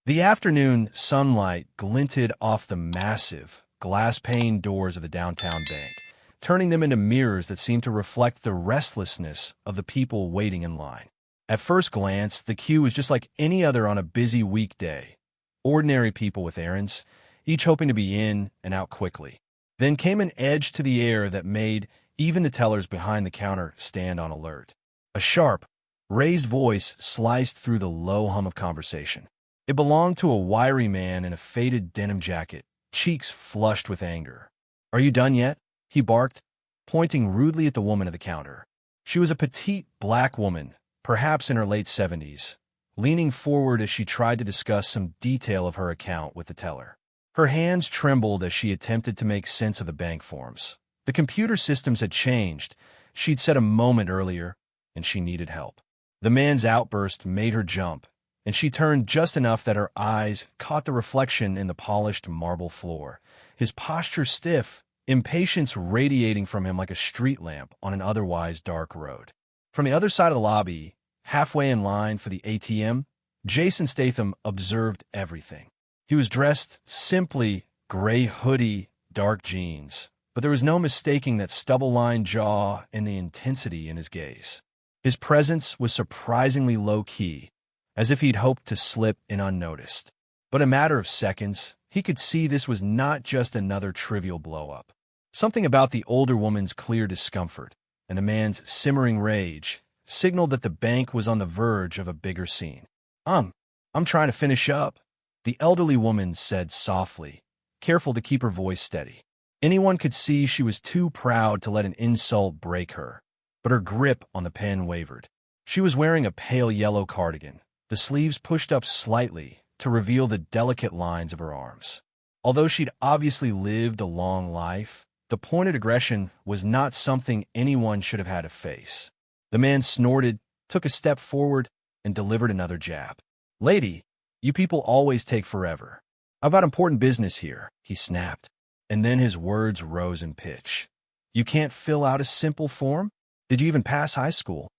The afternoon sunlight glinted off the massive, glass-paned doors of the downtown bank, turning them into mirrors that seemed to reflect the restlessness of the people waiting in line. At first glance, the queue was just like any other on a busy weekday. Ordinary people with errands, each hoping to be in and out quickly. Then came an edge to the air that made even the tellers behind the counter stand on alert. A sharp, raised voice sliced through the low hum of conversation. It belonged to a wiry man in a faded denim jacket, cheeks flushed with anger. "Are you done yet?" he barked, pointing rudely at the woman at the counter. She was a petite black woman, perhaps in her late 70s, leaning forward as she tried to discuss some detail of her account with the teller. Her hands trembled as she attempted to make sense of the bank forms. The computer systems had changed, she'd said a moment earlier, and she needed help. The man's outburst made her jump, and she turned just enough that her eyes caught the reflection in the polished marble floor. His posture stiff, impatience radiating from him like a street lamp on an otherwise dark road. From the other side of the lobby, halfway in line for the ATM, Jason Statham observed everything. He was dressed simply, gray hoodie, dark jeans, but there was no mistaking that stubble-lined jaw and the intensity in his gaze. His presence was surprisingly low-key, as if he'd hoped to slip in unnoticed. But in a matter of seconds, he could see this was not just another trivial blow-up. Something about the older woman's clear discomfort and the man's simmering rage signaled that the bank was on the verge of a bigger scene. I'm trying to finish up," the elderly woman said softly, careful to keep her voice steady. Anyone could see she was too proud to let an insult break her, but her grip on the pen wavered. She was wearing a pale yellow cardigan, the sleeves pushed up slightly to reveal the delicate lines of her arms. Although she'd obviously lived a long life, the pointed aggression was not something anyone should have had to face. The man snorted, took a step forward, and delivered another jab. "Lady, you people always take forever. I've got important business here," he snapped, and then his words rose in pitch. "You can't fill out a simple form? Did you even pass high school?"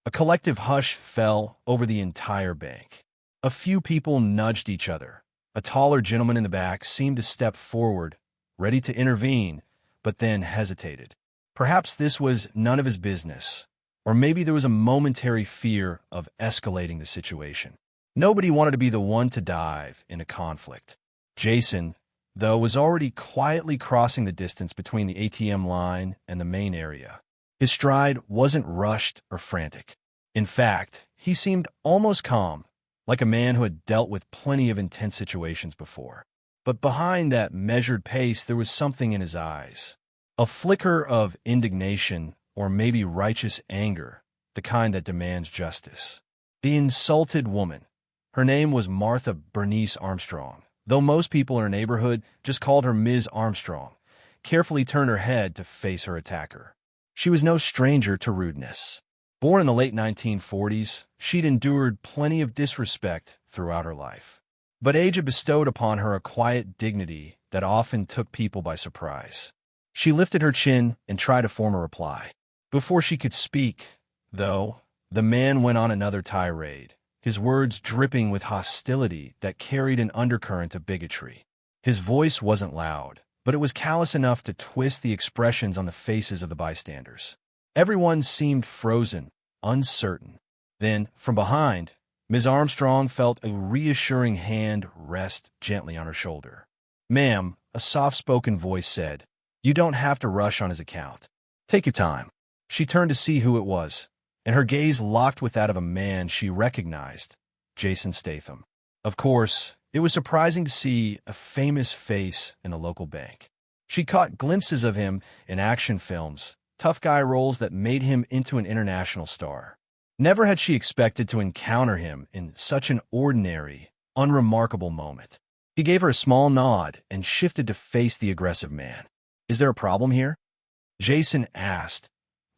A collective hush fell over the entire bank. A few people nudged each other. A taller gentleman in the back seemed to step forward, ready to intervene, but then hesitated. Perhaps this was none of his business, or maybe there was a momentary fear of escalating the situation. Nobody wanted to be the one to dive in a conflict. Jason, though, was already quietly crossing the distance between the ATM line and the main area. His stride wasn't rushed or frantic. In fact, he seemed almost calm, like a man who had dealt with plenty of intense situations before. But behind that measured pace, there was something in his eyes. A flicker of indignation, or maybe righteous anger, the kind that demands justice. The insulted woman. Her name was Martha Bernice Armstrong, though most people in her neighborhood just called her Ms. Armstrong, carefully turned her head to face her attacker. She was no stranger to rudeness. Born in the late 1940s, she'd endured plenty of disrespect throughout her life. But age had bestowed upon her a quiet dignity that often took people by surprise. She lifted her chin and tried to form a reply. Before she could speak, though, the man went on another tirade, his words dripping with hostility that carried an undercurrent of bigotry. His voice wasn't loud, but it was callous enough to twist the expressions on the faces of the bystanders. Everyone seemed frozen, uncertain. Then, from behind, Ms. Armstrong felt a reassuring hand rest gently on her shoulder. "Ma'am," a soft-spoken voice said, "you don't have to rush on his account. Take your time." She turned to see who it was, and her gaze locked with that of a man she recognized, Jason Statham. Of course, it was surprising to see a famous face in a local bank. She caught glimpses of him in action films, tough guy roles that made him into an international star. Never had she expected to encounter him in such an ordinary, unremarkable moment. He gave her a small nod and shifted to face the aggressive man. "Is there a problem here?" Jason asked,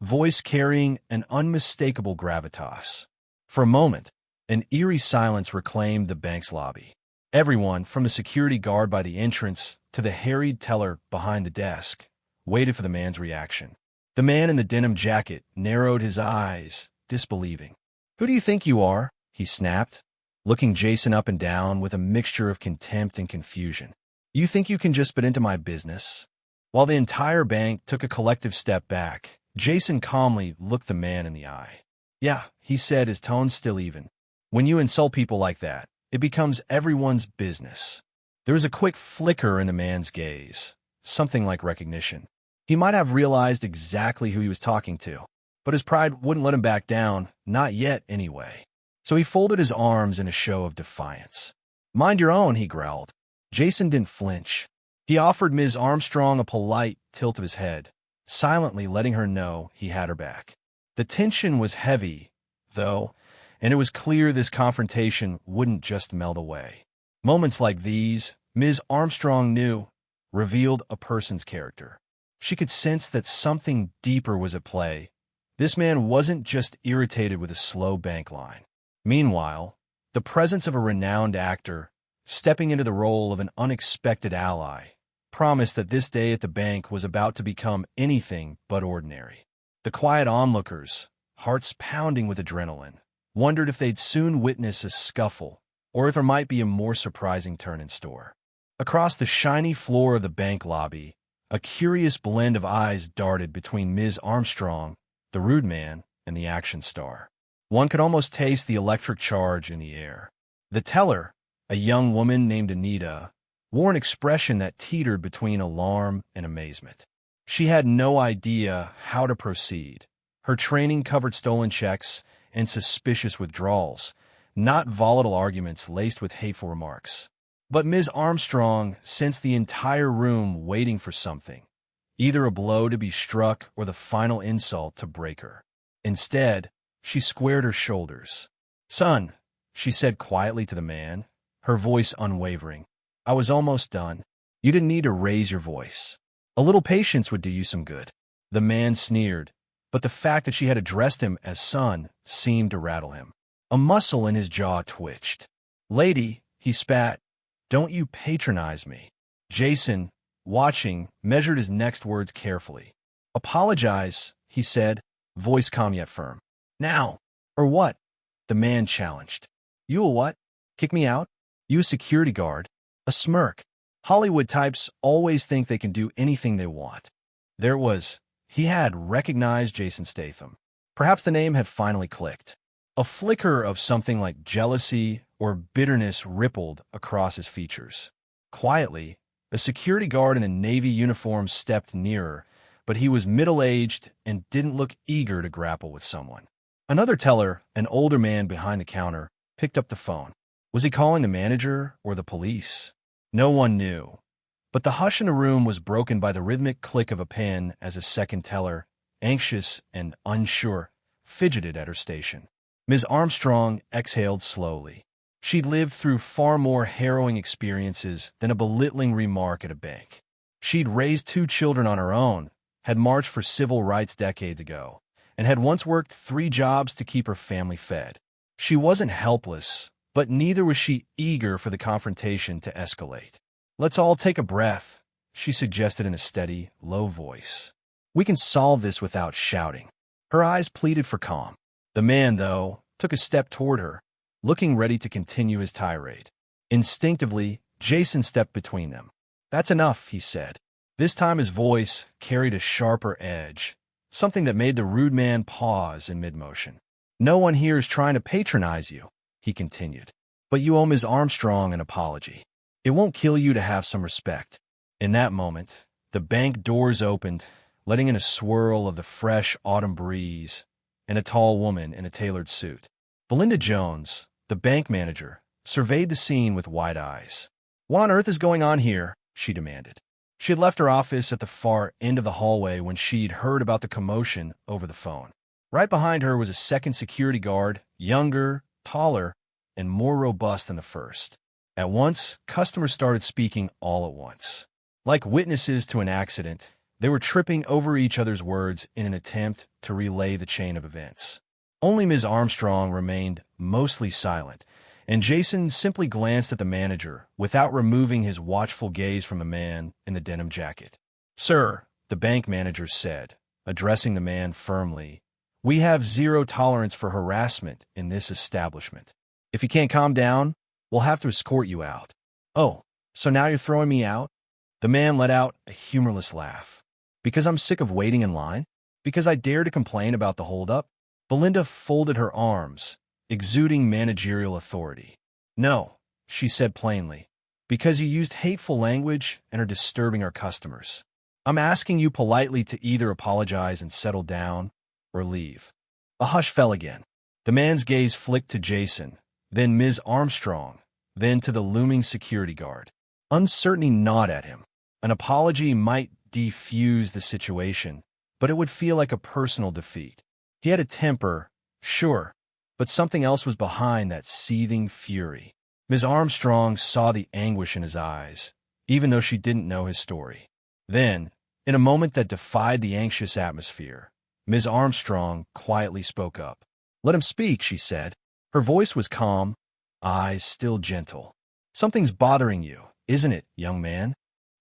voice carrying an unmistakable gravitas. For a moment, an eerie silence reclaimed the bank's lobby. Everyone, from the security guard by the entrance to the harried teller behind the desk, waited for the man's reaction. The man in the denim jacket narrowed his eyes, disbelieving. "Who do you think you are?" he snapped. looking Jason up and down with a mixture of contempt and confusion. "You think you can just spit into my business?" While the entire bank took a collective step back, Jason calmly looked the man in the eye. "Yeah," he said, his tone still even. "When you insult people like that, it becomes everyone's business." There was a quick flicker in the man's gaze, something like recognition. He might have realized exactly who he was talking to, but his pride wouldn't let him back down, not yet anyway. So he folded his arms in a show of defiance. "Mind your own," he growled. Jason didn't flinch. He offered Ms. Armstrong a polite tilt of his head, silently letting her know he had her back. The tension was heavy, though, and it was clear this confrontation wouldn't just melt away. Moments like these, Ms. Armstrong knew, revealed a person's character. She could sense that something deeper was at play. This man wasn't just irritated with a slow bank line. Meanwhile, the presence of a renowned actor, stepping into the role of an unexpected ally, promised that this day at the bank was about to become anything but ordinary. The quiet onlookers, hearts pounding with adrenaline, wondered if they'd soon witness a scuffle, or if there might be a more surprising turn in store. Across the shiny floor of the bank lobby, a curious blend of eyes darted between Ms. Armstrong, the rude man, and the action star. One could almost taste the electric charge in the air. The teller, a young woman named Anita, wore an expression that teetered between alarm and amazement. She had no idea how to proceed. Her training covered stolen checks and suspicious withdrawals, not volatile arguments laced with hateful remarks. But Ms. Armstrong sensed the entire room waiting for something, either a blow to be struck or the final insult to break her. Instead, she squared her shoulders. "Son," she said quietly to the man, her voice unwavering, "I was almost done. You didn't need to raise your voice. A little patience would do you some good." The man sneered, but the fact that she had addressed him as son seemed to rattle him. A muscle in his jaw twitched. "Lady," he spat, "don't you patronize me." Jason, watching, measured his next words carefully. "Apologize," he said, voice calm yet firm. "Now, or what?" the man challenged. "You a what? Kick me out? You a security guard?" A smirk. Hollywood types always think they can do anything they want. There it was. He had recognized Jason Statham. Perhaps the name had finally clicked. A flicker of something like jealousy or bitterness rippled across his features. Quietly, a security guard in a Navy uniform stepped nearer, but he was middle-aged and didn't look eager to grapple with someone. Another teller, an older man behind the counter, picked up the phone. Was he calling the manager or the police? No one knew. But the hush in the room was broken by the rhythmic click of a pen as a second teller, anxious and unsure, fidgeted at her station. Ms. Armstrong exhaled slowly. She'd lived through far more harrowing experiences than a belittling remark at a bank. She'd raised 2 children on her own, had marched for civil rights decades ago, and had once worked 3 jobs to keep her family fed. She wasn't helpless, but neither was she eager for the confrontation to escalate. "Let's all take a breath," she suggested in a steady, low voice. "We can solve this without shouting." Her eyes pleaded for calm. The man, though, took a step toward her, looking ready to continue his tirade. Instinctively, Jason stepped between them. "That's enough," he said. This time his voice carried a sharper edge, something that made the rude man pause in mid-motion. "No one here is trying to patronize you," he continued, "but you owe Ms. Armstrong an apology. It won't kill you to have some respect." In that moment, the bank doors opened, letting in a swirl of the fresh autumn breeze and a tall woman in a tailored suit. Belinda Jones, the bank manager, surveyed the scene with wide eyes. "What on earth is going on here?" she demanded. She had left her office at the far end of the hallway when she'd heard about the commotion over the phone. Right behind her was a second security guard, younger, taller, and more robust than the first. At once, customers started speaking all at once. Like witnesses to an accident, they were tripping over each other's words in an attempt to relay the chain of events. Only Ms. Armstrong remained mostly silent, and Jason simply glanced at the manager without removing his watchful gaze from the man in the denim jacket. "Sir," the bank manager said, addressing the man firmly, "we have zero tolerance for harassment in this establishment." If you can't calm down, we'll have to escort you out. Oh, so now you're throwing me out? The man let out a humorless laugh. Because I'm sick of waiting in line? Because I dare to complain about the holdup? Belinda folded her arms, exuding managerial authority. No, she said plainly. Because you used hateful language and are disturbing our customers. I'm asking you politely to either apologize and settle down, or leave. A hush fell again. The man's gaze flicked to Jason, then Ms. Armstrong, then to the looming security guard. Uncertainty gnawed at him. An apology might defuse the situation, but it would feel like a personal defeat. He had a temper, sure, but something else was behind that seething fury. Ms. Armstrong saw the anguish in his eyes, even though she didn't know his story. Then, in a moment that defied the anxious atmosphere, Ms. Armstrong quietly spoke up. "Let him speak," she said. Her voice was calm, eyes still gentle. "Something's bothering you, isn't it, young man?"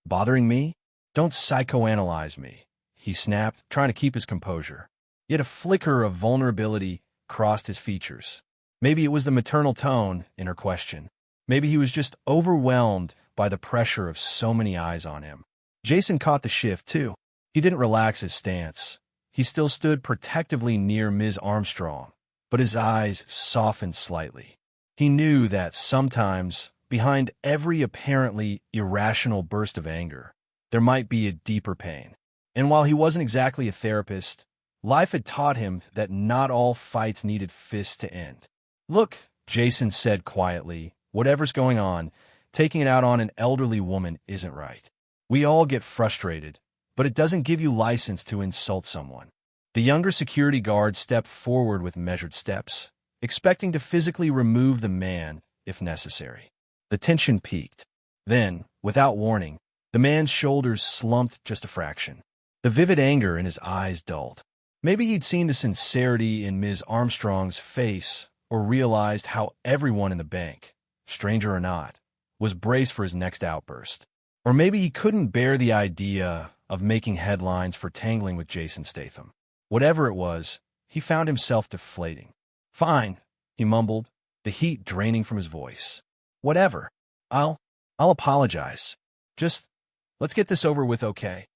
"Bothering me? Don't psychoanalyze me," he snapped, trying to keep his composure. Yet a flicker of vulnerability crossed his features. Maybe it was the maternal tone in her question. Maybe he was just overwhelmed by the pressure of so many eyes on him. Jason caught the shift, too. He didn't relax his stance. He still stood protectively near Ms. Armstrong, but his eyes softened slightly. He knew that sometimes, behind every apparently irrational burst of anger, there might be a deeper pain. And while he wasn't exactly a therapist, life had taught him that not all fights needed fists to end. "Look," Jason said quietly, "whatever's going on, taking it out on an elderly woman isn't right. We all get frustrated, but it doesn't give you license to insult someone." The younger security guard stepped forward with measured steps, expecting to physically remove the man if necessary. The tension peaked. Then, without warning, the man's shoulders slumped just a fraction. The vivid anger in his eyes dulled. Maybe he'd seen the sincerity in Ms. Armstrong's face or realized how everyone in the bank, stranger or not, was braced for his next outburst. Or maybe he couldn't bear the idea of making headlines for tangling with Jason Statham. Whatever it was, he found himself deflating. "Fine," he mumbled, the heat draining from his voice. "Whatever. I'll apologize. Just, let's get this over with, okay?"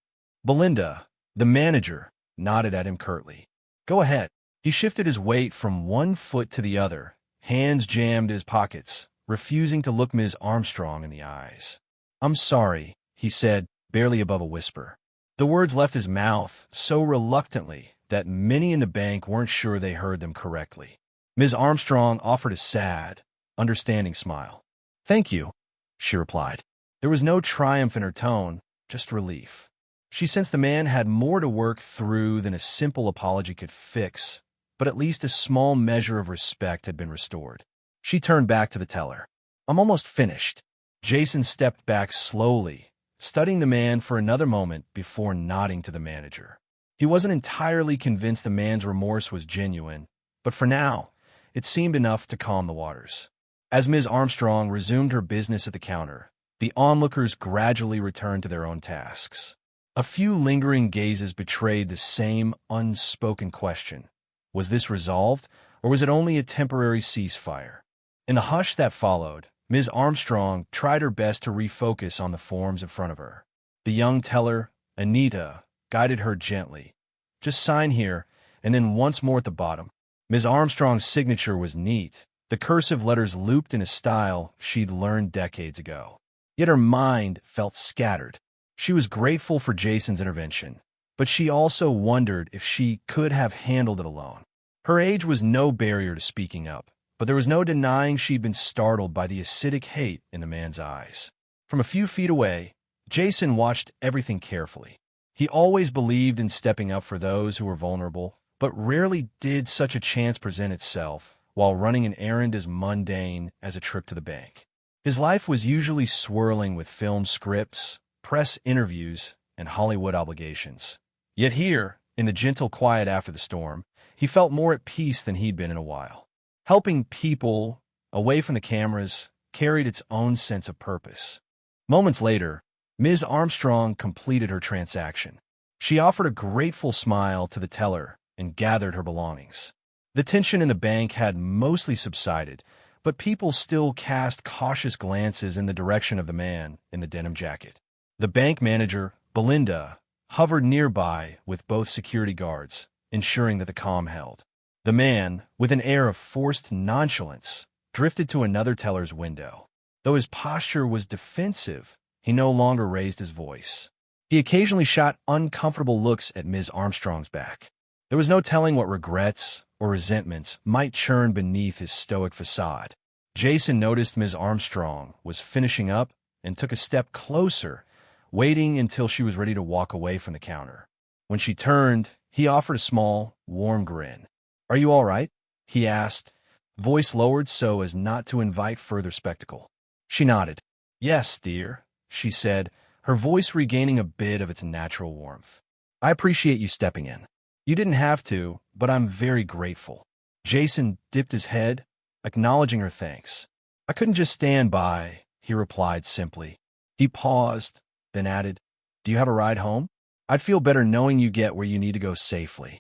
Belinda, the manager, nodded at him curtly. "Go ahead." He shifted his weight from one foot to the other, hands jammed in his pockets, refusing to look Ms. Armstrong in the eyes. "I'm sorry," he said, barely above a whisper. The words left his mouth so reluctantly that many in the bank weren't sure they heard them correctly. Ms. Armstrong offered a sad, understanding smile. "Thank you," she replied. There was no triumph in her tone, just relief. She sensed the man had more to work through than a simple apology could fix, but at least a small measure of respect had been restored. She turned back to the teller. "I'm almost finished." Jason stepped back slowly, studying the man for another moment before nodding to the manager. He wasn't entirely convinced the man's remorse was genuine, but for now, it seemed enough to calm the waters. As Ms. Armstrong resumed her business at the counter, the onlookers gradually returned to their own tasks. A few lingering gazes betrayed the same unspoken question. Was this resolved, or was it only a temporary ceasefire? In the hush that followed, Ms. Armstrong tried her best to refocus on the forms in front of her. The young teller, Anita, guided her gently. "Just sign here, and then once more at the bottom." Ms. Armstrong's signature was neat, the cursive letters looped in a style she'd learned decades ago. Yet her mind felt scattered. She was grateful for Jason's intervention, but she also wondered if she could have handled it alone. Her age was no barrier to speaking up, but there was no denying she'd been startled by the acidic hate in the man's eyes. From a few feet away, Jason watched everything carefully. He always believed in stepping up for those who were vulnerable, but rarely did such a chance present itself while running an errand as mundane as a trip to the bank. His life was usually swirling with film scripts, press interviews, and Hollywood obligations. Yet here, in the gentle quiet after the storm, he felt more at peace than he'd been in a while. Helping people, away from the cameras, carried its own sense of purpose. Moments later, Ms. Armstrong completed her transaction. She offered a grateful smile to the teller and gathered her belongings. The tension in the bank had mostly subsided, but people still cast cautious glances in the direction of the man in the denim jacket. The bank manager, Belinda, hovered nearby with both security guards, ensuring that the calm held. The man, with an air of forced nonchalance, drifted to another teller's window. Though his posture was defensive, he no longer raised his voice. He occasionally shot uncomfortable looks at Ms. Armstrong's back. There was no telling what regrets or resentments might churn beneath his stoic facade. Jason noticed Ms. Armstrong was finishing up and took a step closer, waiting until she was ready to walk away from the counter. When she turned, he offered a small, warm grin. "Are you all right?" he asked, voice lowered so as not to invite further spectacle. She nodded. "Yes, dear," she said, her voice regaining a bit of its natural warmth. "I appreciate you stepping in. You didn't have to, but I'm very grateful." Jason dipped his head, acknowledging her thanks. "I couldn't just stand by," he replied simply. He paused, then added, "Do you have a ride home? I'd feel better knowing you get where you need to go safely."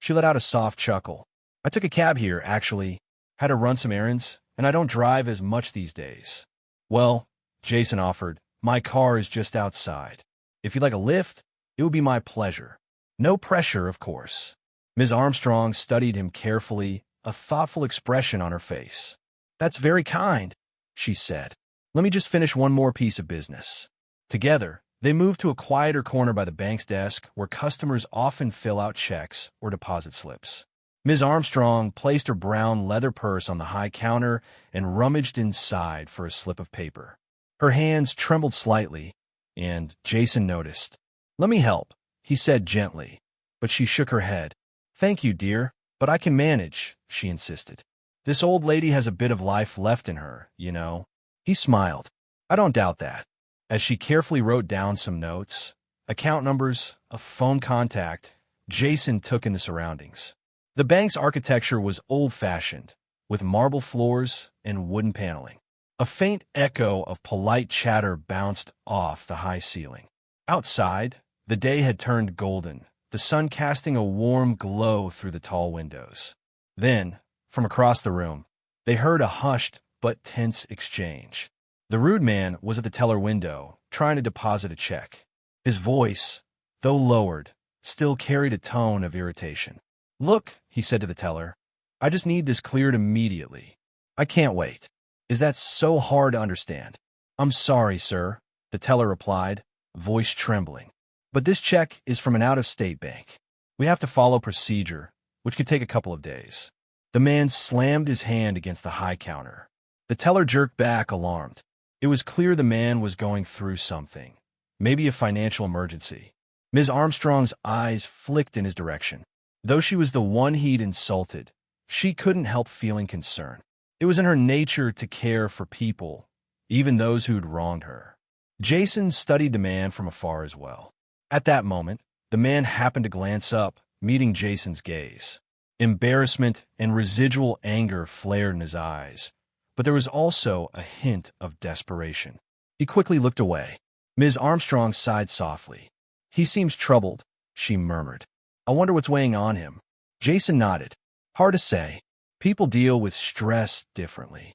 She let out a soft chuckle. "I took a cab here, actually. Had to run some errands, and I don't drive as much these days." "Well," Jason offered, "my car is just outside. If you'd like a lift, it would be my pleasure. No pressure, of course." Ms. Armstrong studied him carefully, a thoughtful expression on her face. "That's very kind," she said. "Let me just finish one more piece of business." Together, they moved to a quieter corner by the bank's desk where customers often fill out checks or deposit slips. Ms. Armstrong placed her brown leather purse on the high counter and rummaged inside for a slip of paper. Her hands trembled slightly, and Jason noticed. "Let me help," he said gently, but she shook her head. "Thank you, dear, but I can manage," she insisted. "This old lady has a bit of life left in her, you know." He smiled. "I don't doubt that." As she carefully wrote down some notes, account numbers, a phone contact, Jason took in the surroundings. The bank's architecture was old-fashioned, with marble floors and wooden paneling. A faint echo of polite chatter bounced off the high ceiling. Outside, the day had turned golden, the sun casting a warm glow through the tall windows. Then, from across the room, they heard a hushed but tense exchange. The rude man was at the teller window, trying to deposit a check. His voice, though lowered, still carried a tone of irritation. "Look," he said to the teller, "I just need this cleared immediately. I can't wait." "Is that so hard to understand?" "I'm sorry, sir," the teller replied, voice trembling. "But this check is from an out-of-state bank. We have to follow procedure, which could take a couple of days." The man slammed his hand against the high counter. The teller jerked back, alarmed. It was clear the man was going through something, maybe a financial emergency. Ms. Armstrong's eyes flicked in his direction. Though she was the one he'd insulted, she couldn't help feeling concern. It was in her nature to care for people, even those who'd wronged her. Jason studied the man from afar as well. At that moment, the man happened to glance up, meeting Jason's gaze. Embarrassment and residual anger flared in his eyes, but there was also a hint of desperation. He quickly looked away. Ms. Armstrong sighed softly. "He seems troubled," she murmured. "I wonder what's weighing on him." Jason nodded. "Hard to say. People deal with stress differently."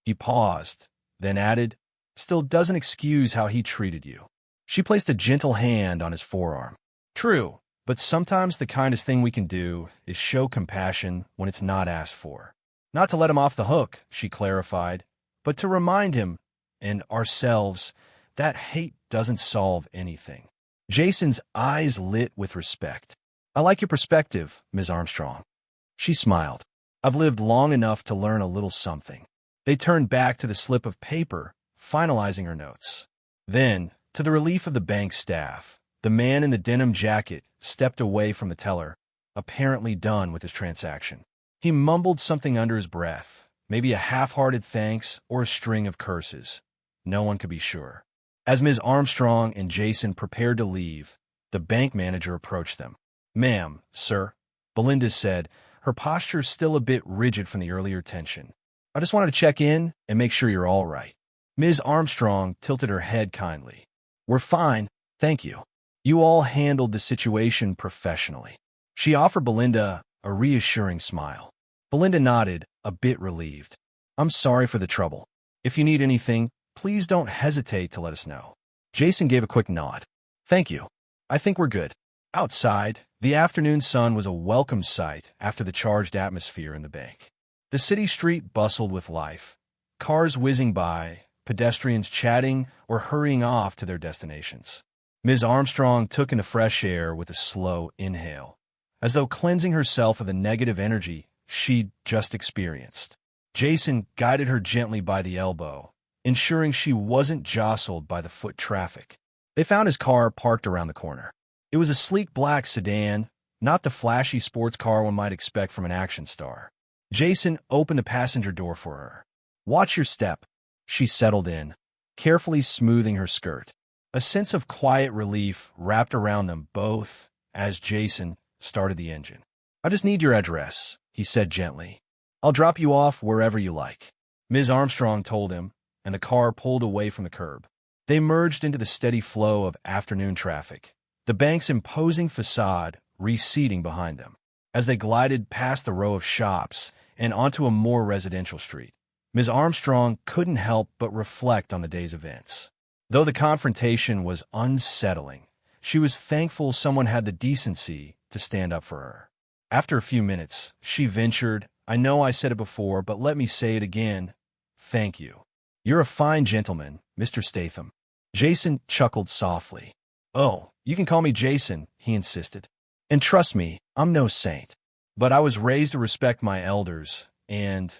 He paused, then added, "Still doesn't excuse how he treated you." She placed a gentle hand on his forearm. "True, but sometimes the kindest thing we can do is show compassion when it's not asked for. Not to let him off the hook," she clarified, "but to remind him, and ourselves, that hate doesn't solve anything." Jason's eyes lit with respect. "I like your perspective, Ms. Armstrong." She smiled. "I've lived long enough to learn a little something." They turned back to the slip of paper, finalizing her notes. Then, to the relief of the bank staff, the man in the denim jacket stepped away from the teller, apparently done with his transaction. He mumbled something under his breath, maybe a half-hearted thanks or a string of curses. No one could be sure. As Ms. Armstrong and Jason prepared to leave, the bank manager approached them. "Ma'am, sir," Belinda said, her posture still a bit rigid from the earlier tension. "I just wanted to check in and make sure you're all right." Ms. Armstrong tilted her head kindly. "We're fine, thank you. You all handled the situation professionally." She offered Belinda a reassuring smile. Belinda nodded, a bit relieved. I'm sorry for the trouble. If you need anything, please don't hesitate to let us know. Jason gave a quick nod. Thank you. I think we're good. Outside, the afternoon sun was a welcome sight after the charged atmosphere in the bank. The city street bustled with life, cars whizzing by, pedestrians chatting or hurrying off to their destinations. Ms. Armstrong took in the fresh air with a slow inhale, as though cleansing herself of the negative energy she'd just experienced. Jason guided her gently by the elbow, ensuring she wasn't jostled by the foot traffic. They found his car parked around the corner. It was a sleek black sedan, not the flashy sports car one might expect from an action star. Jason opened the passenger door for her. Watch your step. She settled in, carefully smoothing her skirt. A sense of quiet relief wrapped around them both as Jason started the engine. I just need your address, he said gently. I'll drop you off wherever you like. Ms. Armstrong told him, and the car pulled away from the curb. They merged into the steady flow of afternoon traffic, the bank's imposing facade receding behind them. As they glided past the row of shops and onto a more residential street, Ms. Armstrong couldn't help but reflect on the day's events. Though the confrontation was unsettling, she was thankful someone had the decency to stand up for her. After a few minutes, she ventured, I know I said it before, but let me say it again. Thank you. You're a fine gentleman, Mr. Statham. Jason chuckled softly. Oh, you can call me Jason, he insisted. And trust me, I'm no saint. But I was raised to respect my elders, and,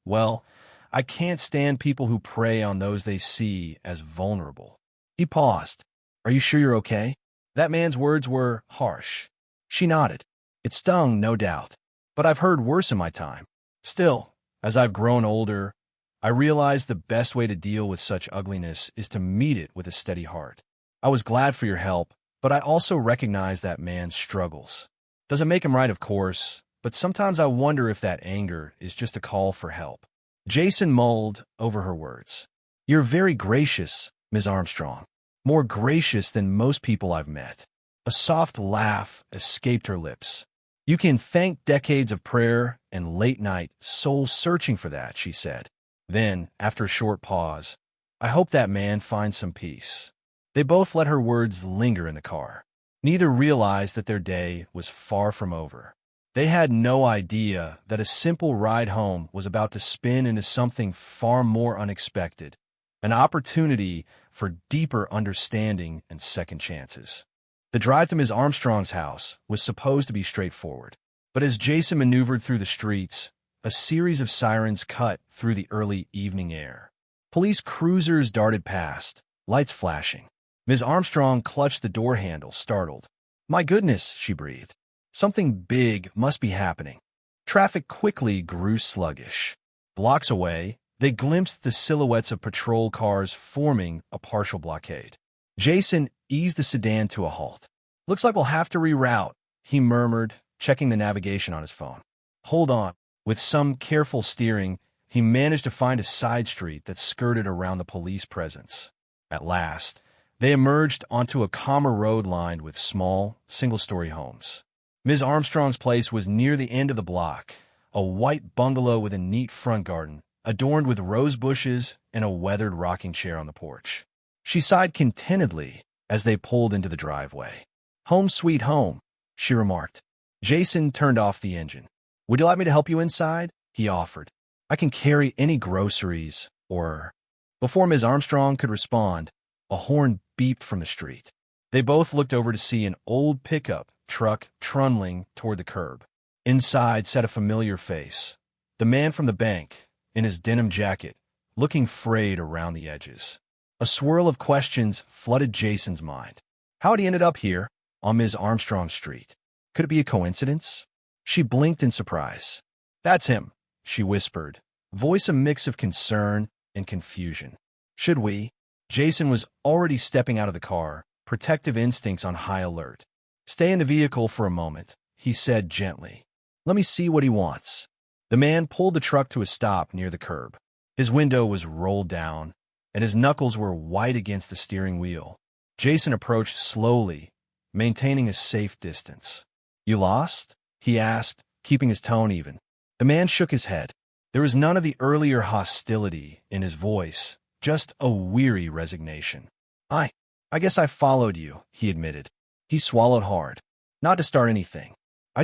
well, I can't stand people who prey on those they see as vulnerable. He paused. Are you sure you're okay? That man's words were harsh. She nodded. It stung, no doubt. But I've heard worse in my time. Still, as I've grown older, I realized the best way to deal with such ugliness is to meet it with a steady heart. I was glad for your help, but I also recognize that man's struggles. Doesn't make him right, of course, but sometimes I wonder if that anger is just a call for help. Jason mulled over her words. You're very gracious, Ms. Armstrong. More gracious than most people I've met. A soft laugh escaped her lips. You can thank decades of prayer and late-night soul-searching for that, she said. Then, after a short pause, I hope that man finds some peace. They both let her words linger in the car. Neither realized that their day was far from over. They had no idea that a simple ride home was about to spin into something far more unexpected, an opportunity for deeper understanding and second chances. The drive to Ms. Armstrong's house was supposed to be straightforward, but as Jason maneuvered through the streets, a series of sirens cut through the early evening air. Police cruisers darted past, lights flashing. Ms. Armstrong clutched the door handle, startled. My goodness, she breathed. Something big must be happening. Traffic quickly grew sluggish. Blocks away, they glimpsed the silhouettes of patrol cars forming a partial blockade. Jason eased the sedan to a halt. Looks like we'll have to reroute, he murmured, checking the navigation on his phone. Hold on. With some careful steering, he managed to find a side street that skirted around the police presence. At last, they emerged onto a calmer road lined with small, single-story homes. Ms. Armstrong's place was near the end of the block, a white bungalow with a neat front garden, adorned with rose bushes and a weathered rocking chair on the porch. She sighed contentedly as they pulled into the driveway. Home sweet home, she remarked. Jason turned off the engine. Would you like me to help you inside? He offered. I can carry any groceries, or... Before Ms. Armstrong could respond, a horn beeped from the street. They both looked over to see an old pickup truck trundling toward the curb. Inside sat a familiar face, the man from the bank, in his denim jacket, looking frayed around the edges. A swirl of questions flooded Jason's mind. How had he ended up here, on Ms. Armstrong's street? Could it be a coincidence? She blinked in surprise. That's him, she whispered, voice a mix of concern and confusion. Should we? Jason was already stepping out of the car, protective instincts on high alert. Stay in the vehicle for a moment, he said gently. Let me see what he wants. The man pulled the truck to a stop near the curb. His window was rolled down, and his knuckles were white against the steering wheel. Jason approached slowly, maintaining a safe distance. You lost? He asked, keeping his tone even. The man shook his head. There was none of the earlier hostility in his voice, just a weary resignation. I guess I followed you, he admitted. He swallowed hard. Not to start anything. I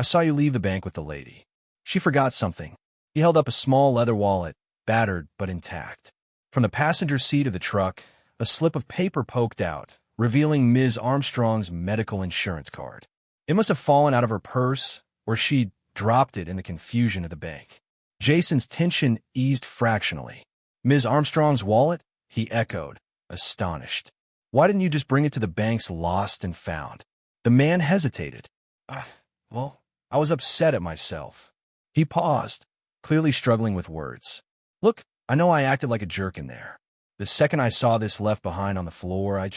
saw you leave the bank with the lady. She forgot something. He held up a small leather wallet, battered but intact. From the passenger seat of the truck, a slip of paper poked out, revealing Ms. Armstrong's medical insurance card. It must have fallen out of her purse, or she'd dropped it in the confusion of the bank. Jason's tension eased fractionally. Ms. Armstrong's wallet? He echoed, astonished. Why didn't you just bring it to the bank's lost and found? The man hesitated. Well, I was upset at myself. He paused, clearly struggling with words. Look, I know I acted like a jerk in there. The second I saw this left behind on the floor, I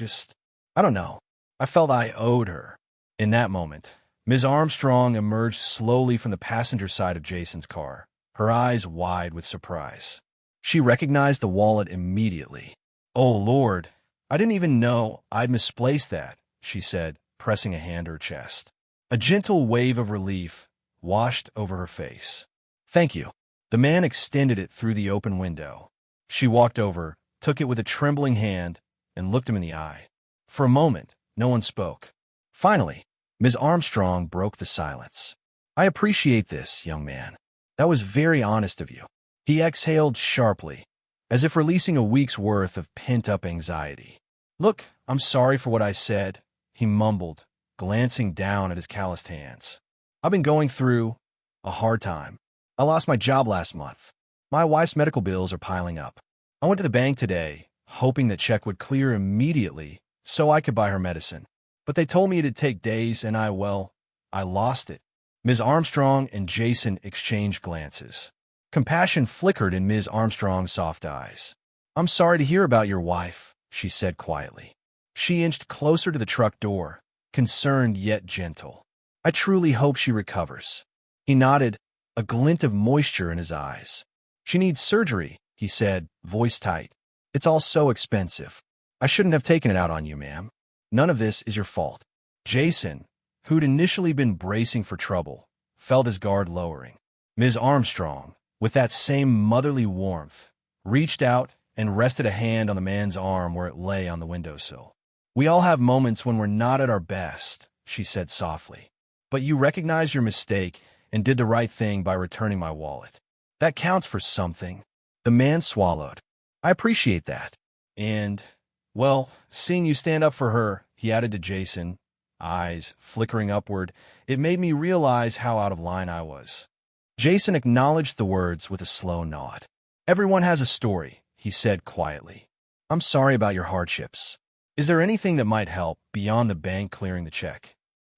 don't know. I felt I owed her. In that moment, Ms. Armstrong emerged slowly from the passenger side of Jason's car, her eyes wide with surprise. She recognized the wallet immediately. Oh, Lord, I didn't even know I'd misplaced that, she said, pressing a hand to her chest. A gentle wave of relief washed over her face. Thank you. The man extended it through the open window. She walked over, took it with a trembling hand, and looked him in the eye. For a moment, no one spoke. Finally, Ms. Armstrong broke the silence. I appreciate this, young man. That was very honest of you. He exhaled sharply, as if releasing a week's worth of pent-up anxiety. Look, I'm sorry for what I said, he mumbled, glancing down at his calloused hands. I've been going through a hard time. I lost my job last month. My wife's medical bills are piling up. I went to the bank today, hoping the check would clear immediately so I could buy her medicine. But they told me it'd take days, and I lost it. Ms. Armstrong and Jason exchanged glances. Compassion flickered in Ms. Armstrong's soft eyes. I'm sorry to hear about your wife, she said quietly. She inched closer to the truck door, concerned yet gentle. I truly hope she recovers. He nodded, a glint of moisture in his eyes. She needs surgery, he said, voice tight. It's all so expensive. I shouldn't have taken it out on you, ma'am. None of this is your fault. Jason, who'd initially been bracing for trouble, felt his guard lowering. Ms. Armstrong, with that same motherly warmth, reached out and rested a hand on the man's arm where it lay on the windowsill. We all have moments when we're not at our best, she said softly. But you recognized your mistake and did the right thing by returning my wallet. That counts for something. The man swallowed. I appreciate that. And, well, seeing you stand up for her, he added to Jason, eyes flickering upward, it made me realize how out of line I was. Jason acknowledged the words with a slow nod. Everyone has a story, he said quietly. I'm sorry about your hardships. Is there anything that might help beyond the bank clearing the check?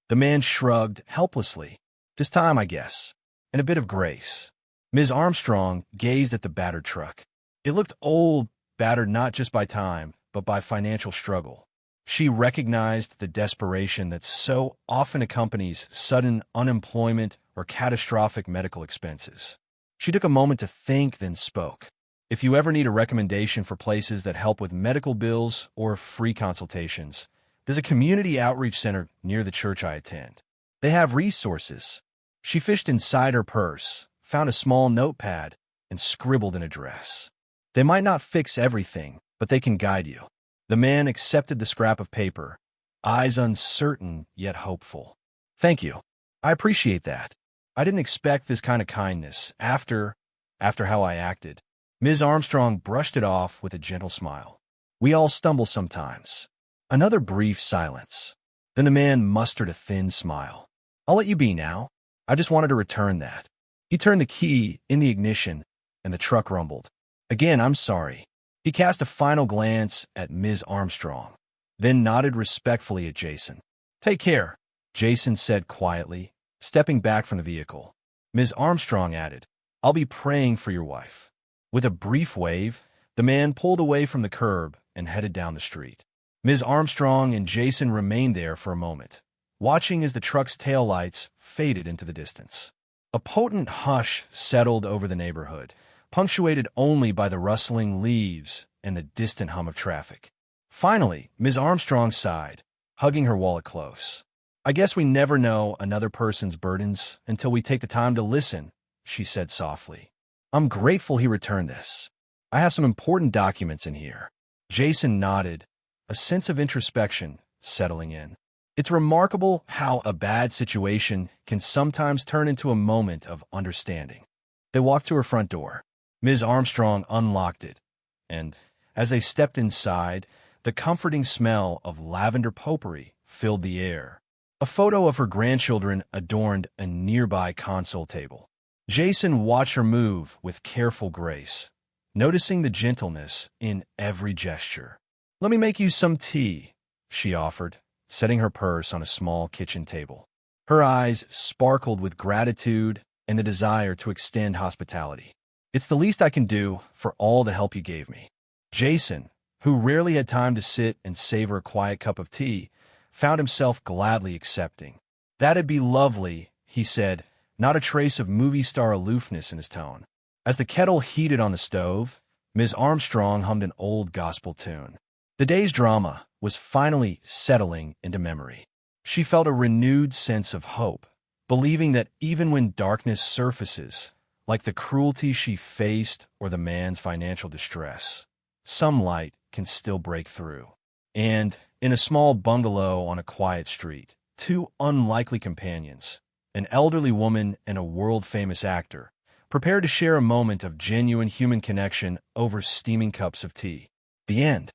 The man shrugged helplessly. Just time, I guess, and a bit of grace. Ms. Armstrong gazed at the battered truck. It looked old, battered not just by time, but by financial struggle. She recognized the desperation that so often accompanies sudden unemployment or catastrophic medical expenses. She took a moment to think, then spoke. If you ever need a recommendation for places that help with medical bills or free consultations, there's a community outreach center near the church I attend. They have resources. She fished inside her purse, found a small notepad, and scribbled an address. They might not fix everything, but they can guide you. The man accepted the scrap of paper, eyes uncertain yet hopeful. Thank you. I appreciate that. I didn't expect this kind of kindness after how I acted. Ms. Armstrong brushed it off with a gentle smile. We all stumble sometimes. Another brief silence. Then the man mustered a thin smile. I'll let you be now. I just wanted to return that. He turned the key in the ignition, and the truck rumbled. Again, I'm sorry. He cast a final glance at Ms. Armstrong, then nodded respectfully at Jason. Take care, Jason said quietly, stepping back from the vehicle. Ms. Armstrong added, I'll be praying for your wife. With a brief wave, the man pulled away from the curb and headed down the street. Ms. Armstrong and Jason remained there for a moment, watching as the truck's taillights faded into the distance. A potent hush settled over the neighborhood, punctuated only by the rustling leaves and the distant hum of traffic. Finally, Ms. Armstrong sighed, hugging her wallet close. I guess we never know another person's burdens until we take the time to listen, she said softly. I'm grateful he returned this. I have some important documents in here. Jason nodded, a sense of introspection settling in. It's remarkable how a bad situation can sometimes turn into a moment of understanding. They walked to her front door. Ms. Armstrong unlocked it, and as they stepped inside, the comforting smell of lavender potpourri filled the air. A photo of her grandchildren adorned a nearby console table. Jason watched her move with careful grace, noticing the gentleness in every gesture. "Let me make you some tea," she offered, setting her purse on a small kitchen table. Her eyes sparkled with gratitude and the desire to extend hospitality. "It's the least I can do for all the help you gave me." Jason, who rarely had time to sit and savor a quiet cup of tea, found himself gladly accepting. "That'd be lovely," he said, not a trace of movie star aloofness in his tone. As the kettle heated on the stove, Ms. Armstrong hummed an old gospel tune. The day's drama was finally settling into memory. She felt a renewed sense of hope, believing that even when darkness surfaces, like the cruelty she faced or the man's financial distress, some light can still break through. And in a small bungalow on a quiet street, two unlikely companions, an elderly woman and a world-famous actor, prepared to share a moment of genuine human connection over steaming cups of tea. The end.